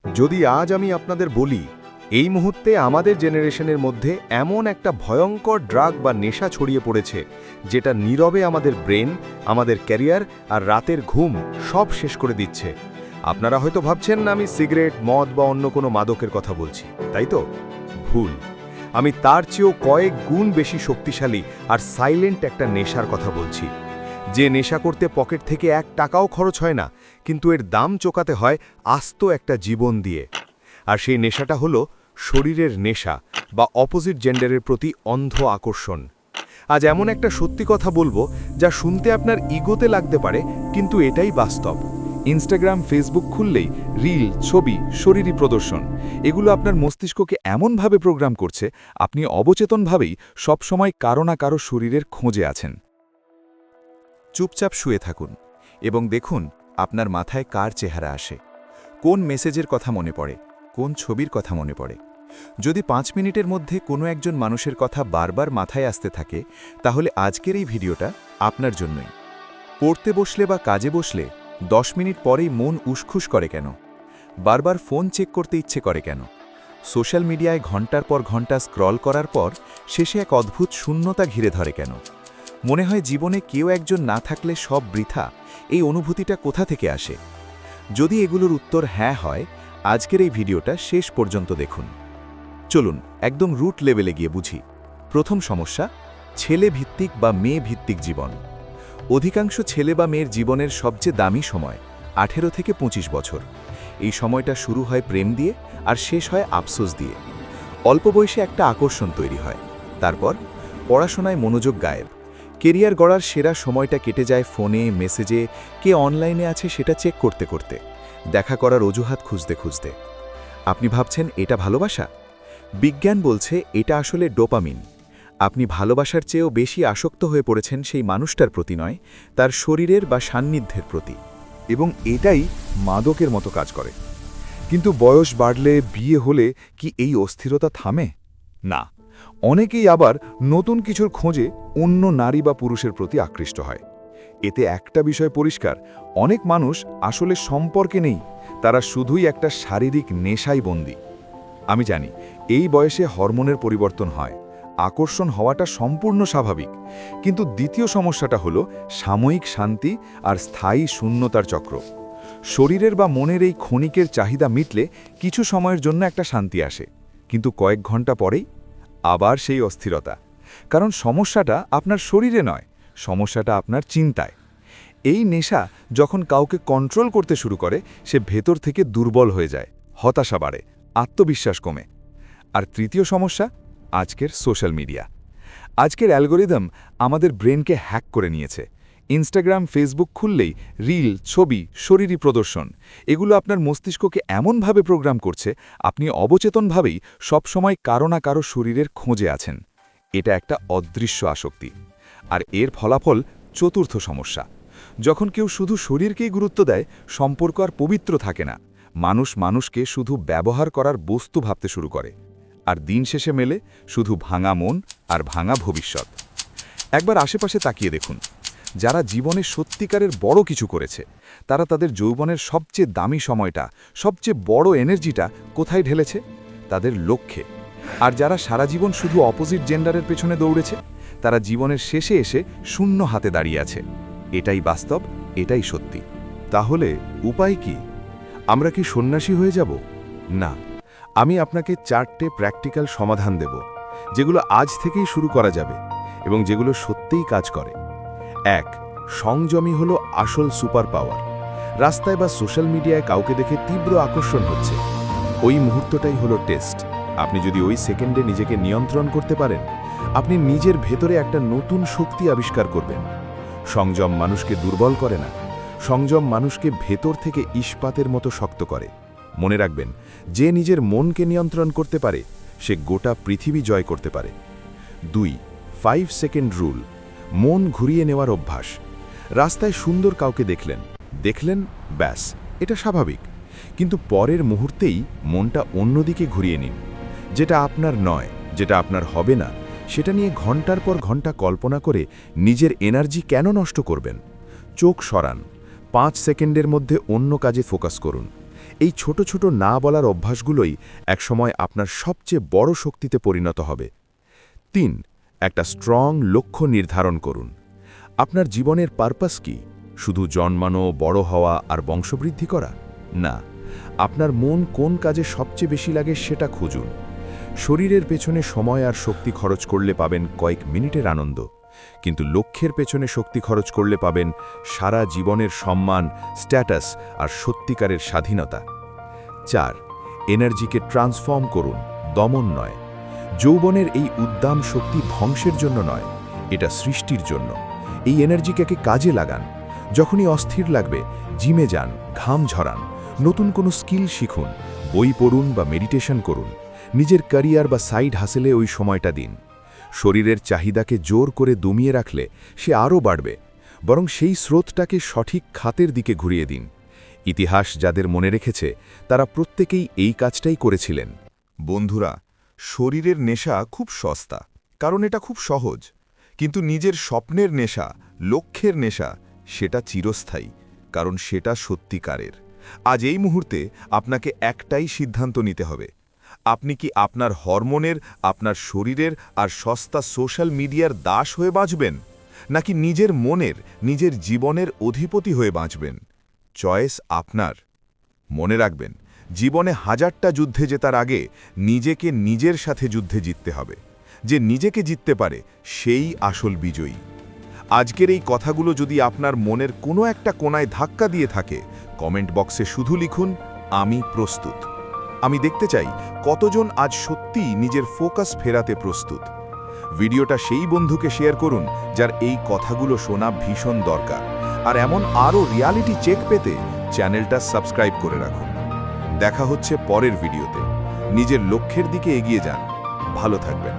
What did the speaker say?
যদি আজ আমি আপনাদের বলি এই মুহূর্তে আমাদের জেনারেশনের মধ্যে এমন একটা ভয়ঙ্কর ড্রাগ বা নেশা ছড়িয়ে পড়েছে যেটা নীরবে আমাদের ব্রেন, আমাদের ক্যারিয়ার আর রাতের ঘুম সব শেষ করে দিচ্ছে। আপনারা হয়তো ভাবছেন না আমি সিগারেট, মদ বা অন্য কোনো মাদকের কথা বলছি, তাই তো? ভুল। আমি তার চেয়েও কয়েক গুণ বেশি শক্তিশালী আর সাইলেন্ট একটা নেশার কথা বলছি, যে নেশা করতে পকেট থেকে 1 টাকাও খরচ হয় না, কিন্তু এর দাম চোকাতে হয় আস্ত একটা জীবন দিয়ে। আর সেই নেশাটা হলো শরীরের নেশা বা অপোজিট জেন্ডারের প্রতি অন্ধ আকর্ষণ। আজ এমন একটা সত্যি কথা বলবো যা শুনতে আপনার ইগোতে লাগতে পারে, কিন্তু এটাই বাস্তব। ইনস্টাগ্রাম, ফেসবুক খুললেই রিল, ছবি, শরীরী প্রদর্শন, এগুলো আপনার মস্তিষ্ককে এমনভাবে প্রোগ্রাম করছে আপনি অবচেতনভাবেই সবসময় কারো না কারো শরীরের খোঁজে আছেন। চুপচাপ শুয়ে থাকুন এবং দেখুন আপনার মাথায় কার চেহারা আসে, কোন মেসেজের কথা মনে পড়ে, কোন ছবির কথা মনে পড়ে। যদি 5 মিনিটের মধ্যে কোনো একজন মানুষের কথা বারবার মাথায় আসতে থাকে, তাহলে আজকের এই ভিডিওটা আপনার জন্যই। পড়তে বসলে বা কাজে বসলে 10 মিনিট পরেই মন উসখুস করে কেন? বারবার ফোন চেক করতে ইচ্ছে করে কেন? সোশ্যাল মিডিয়ায় ঘন্টার পর ঘন্টা স্ক্রল করার পর শেষে এক অদ্ভুত শূন্যতা ঘিরে ধরে কেন? মনে হয় জীবনে কেউ একজন না থাকলে সব বৃথা। এই অনুভূতিটা কোথা থেকে আসে? যদি এগুলোর উত্তর হ্যাঁ হয়, আজকের এই ভিডিওটা শেষ পর্যন্ত দেখুন। চলুন একদম রুট লেভেলে গিয়ে বুঝি। প্রথম সমস্যা, ছেলে ভিত্তিক বা মেয়ে ভিত্তিক জীবন। অধিকাংশ ছেলে বা মেয়ের জীবনের সবচেয়ে দামি সময় 18 থেকে 25 বছর। এই সময়টা শুরু হয় প্রেম দিয়ে আর শেষ হয় আফসোস দিয়ে। অল্প বয়সে একটা আকর্ষণ তৈরি হয়, তারপর পড়াশোনায় মনোযোগ গায়েব। কেরিয়ার গড়ার সেরা সময়টা কেটে যায় ফোনে, মেসেজে, কে অনলাইনে আছে সেটা চেক করতে করতে, দেখা করার অজুহাত খুঁজতে খুঁজতে। আপনি ভাবছেন এটা ভালোবাসা? বিজ্ঞান বলছে এটা আসলে ডোপামিন। আপনি ভালোবাসার চেয়েও বেশি আসক্ত হয়ে পড়েছেন সেই মানুষটার প্রতি নয়, তার শরীরের বা সান্নিধ্যের প্রতি। এবং এটাই মাদকের মতো কাজ করে। কিন্তু বয়স বাড়লে, বিয়ে হলে কি এই অস্থিরতা থামে? না। অনেকেই আবার নতুন কিছুর খোঁজে অন্য নারী বা পুরুষের প্রতি আকৃষ্ট হয়। এতে একটা বিষয় পরিষ্কার, অনেক মানুষ আসলে সম্পর্কে নেই, তারা শুধুই একটা শারীরিক নেশায় বন্দী। আমি জানি এই বয়সে হরমোনের পরিবর্তন হয়, আকর্ষণ হওয়াটা সম্পূর্ণ স্বাভাবিক, কিন্তু দ্বিতীয় সমস্যাটা হলো সাময়িক শান্তি আর স্থায়ী শূন্যতার চক্র। শরীরের বা মনের এই ক্ষণিকের চাহিদা মিটলে কিছু সময়ের জন্য একটা শান্তি আসে, কিন্তু কয়েক ঘন্টা পরেই আবার সেই অস্থিরতা। কারণ সমস্যাটা আপনার শরীরে নয়, সমস্যাটা আপনার চিন্তায়। এই নেশা যখন কাউকে কন্ট্রোল করতে শুরু করে, সে ভেতর থেকে দুর্বল হয়ে যায়, হতাশা বাড়ে, আত্মবিশ্বাস কমে। আর তৃতীয় সমস্যা, আজকের সোশ্যাল মিডিয়া। আজকের অ্যালগোরিদম আমাদের ব্রেনকে হ্যাক করে নিয়েছে। ইনস্টাগ্রাম, ফেসবুক খুললেই রিল, ছবি, শরীরী প্রদর্শন, এগুলো আপনার মস্তিষ্ককে এমনভাবে প্রোগ্রাম করছে আপনি অবচেতনভাবেই সবসময় কারো না কারো শরীরের খোঁজে আছেন। এটা একটা অদৃশ্য আসক্তি। আর এর ফলাফল চতুর্থ সমস্যা। যখন কেউ শুধু শরীরকেই গুরুত্ব দেয়, সম্পর্ক আর পবিত্র থাকে না। মানুষ মানুষকে শুধু ব্যবহার করার বস্তু ভাবতে শুরু করে। আর দিন শেষে মেলে শুধু ভাঙা মন আর ভাঙা ভবিষ্যৎ। একবার আশেপাশে তাকিয়ে দেখুন, যারা জীবনে সত্যিকারের বড় কিছু করেছে, তারা তাদের যৌবনের সবচেয়ে দামি সময়টা, সবচেয়ে বড় এনার্জিটা কোথায় ঢেলেছে? তাদের লক্ষ্যে। আর যারা সারা জীবন শুধু অপোজিট জেন্ডারের পেছনে দৌড়েছে, তারা জীবনের শেষে এসে শূন্য হাতে দাঁড়িয়ে আছে। এটাই বাস্তব, এটাই সত্যি। তাহলে উপায় কি? আমরা কি সন্ন্যাসী হয়ে যাব? না। আমি আপনাকে 4টে প্র্যাকটিক্যাল সমাধান দেব, যেগুলো আজ থেকেই শুরু করা যাবে এবং যেগুলো সত্যিই কাজ করে। 1. সংযমী হলো আসল সুপার পাওয়ার। রাস্তায় বা সোশ্যাল মিডিয়ায় কাউকে দেখে তীব্র আকর্ষণ হচ্ছে, ওই মুহূর্তটাই হলো টেস্ট। আপনি যদি ওই সেকেন্ডে নিজেকে নিয়ন্ত্রণ করতে পারেন, আপনি নিজের ভেতরে একটা নতুন শক্তি আবিষ্কার করবেন। সংযম মানুষকে দুর্বল করে না, সংযম মানুষকে ভেতর থেকে ইস্পাতের মতো শক্ত করে। মনে রাখবেন, যে নিজের মনকে নিয়ন্ত্রণ করতে পারে, সে গোটা পৃথিবী জয় করতে পারে। 2. 5 সেকেন্ড রুল। মন ঘুরিয়ে নেওয়ার অভ্যাস। রাস্তায় সুন্দর কাউকে দেখলেন, ব্যাস, এটা স্বাভাবিক। কিন্তু পরের মুহূর্তেই মনটা অন্যদিকে ঘুরিয়ে নিন। যেটা আপনার নয়, যেটা আপনার হবে না, সেটা নিয়ে ঘন্টার পর ঘন্টা কল্পনা করে নিজের এনার্জি কেন নষ্ট করবেন? চোখ সরান, 5 সেকেন্ডের মধ্যে অন্য কাজে ফোকাস করুন। এই ছোট ছোট না বলার অভ্যাসগুলোই একসময় আপনার সবচেয়ে বড় শক্তিতে পরিণত হবে। 3. একটা স্ট্রং লক্ষ্য নির্ধারণ করুন। আপনার জীবনের পারপাস কি? শুধু জন্মানো, বড় হওয়া আর বংশবৃদ্ধি করা? না, আপনার মন কোন কাজে সবচেয়ে বেশি লাগে সেটা খুঁজুন। শরীরের পেছনে সময় আর শক্তি খরচ করলে পাবেন কয়েক মিনিটের আনন্দ, কিন্তু লক্ষ্যের পেছনে শক্তি খরচ করলে পাবেন সারা জীবনের সম্মান, স্ট্যাটাস আর সত্যিকারের স্বাধীনতা। 4. এনার্জিকে ট্রান্সফর্ম করুন, দমন নয়। যৌবনের এই উদ্দাম শক্তি ধ্বংসের জন্য নয়, এটা সৃষ্টির জন্য। এই এনার্জিকে কাজে লাগান। যখনই অস্থির লাগবে, জিমে যান, ঘাম ঝরান, নতুন কোনো স্কিল শিখুন, বই পড়ুন বা মেডিটেশন করুন। নিজের ক্যারিয়ার বা সাইড হাসেলে ওই সময়টা দিন। শরীরের চাহিদাকে জোর করে দমিয়ে রাখলে সে আরও বাড়বে, বরং সেই স্রোতটাকে সঠিক খাতের দিকে ঘুরিয়ে দিন। ইতিহাস যাদের মনে রেখেছে তারা প্রত্যেকেই এই কাজটাই করেছিলেন। বন্ধুরা, শরীরের নেশা খুব সস্তা, কারণ এটা খুব সহজ। কিন্তু নিজের স্বপ্নের নেশা, লক্ষ্যের নেশা, সেটা চিরস্থায়ী, কারণ সেটা সত্যিকারের। আজ এই মুহূর্তে আপনাকে একটাই সিদ্ধান্ত নিতে হবে। আপনি কি আপনার হরমোনের, আপনার শরীরের আর সস্তা সোশ্যাল মিডিয়ার দাস হয়ে বাঁচবেন, নাকি নিজের মনের, নিজের জীবনের অধিপতি হয়ে বাঁচবেন? চয়েস আপনার। মনে রাখবেন, জীবনে 1000টা যুদ্ধে জেতার আগে নিজেকে নিজের সাথে যুদ্ধে জিততে হবে। যে নিজেকে জিততে পারে সেই আসল বিজয়ী। আজকের এই কথাগুলো যদি আপনার মনের কোনো একটা কোণায় ধাক্কা দিয়ে থাকে, কমেন্ট বক্সে শুধু লিখুন, আমি প্রস্তুত। আমি দেখতে চাই কতজন আজ সত্যিই নিজের ফোকাস ফেরাতে প্রস্তুত। ভিডিওটা সেই বন্ধুকে শেয়ার করুন যার এই কথাগুলো শোনা ভীষণ দরকার। আর এমন আরও রিয়ালিটি চেক পেতে চ্যানেলটা সাবস্ক্রাইব করে রাখুন। দেখা হচ্ছে পরের ভিডিওতে। নিজের লক্ষ্যের দিকে এগিয়ে যান। ভালো থাকবেন।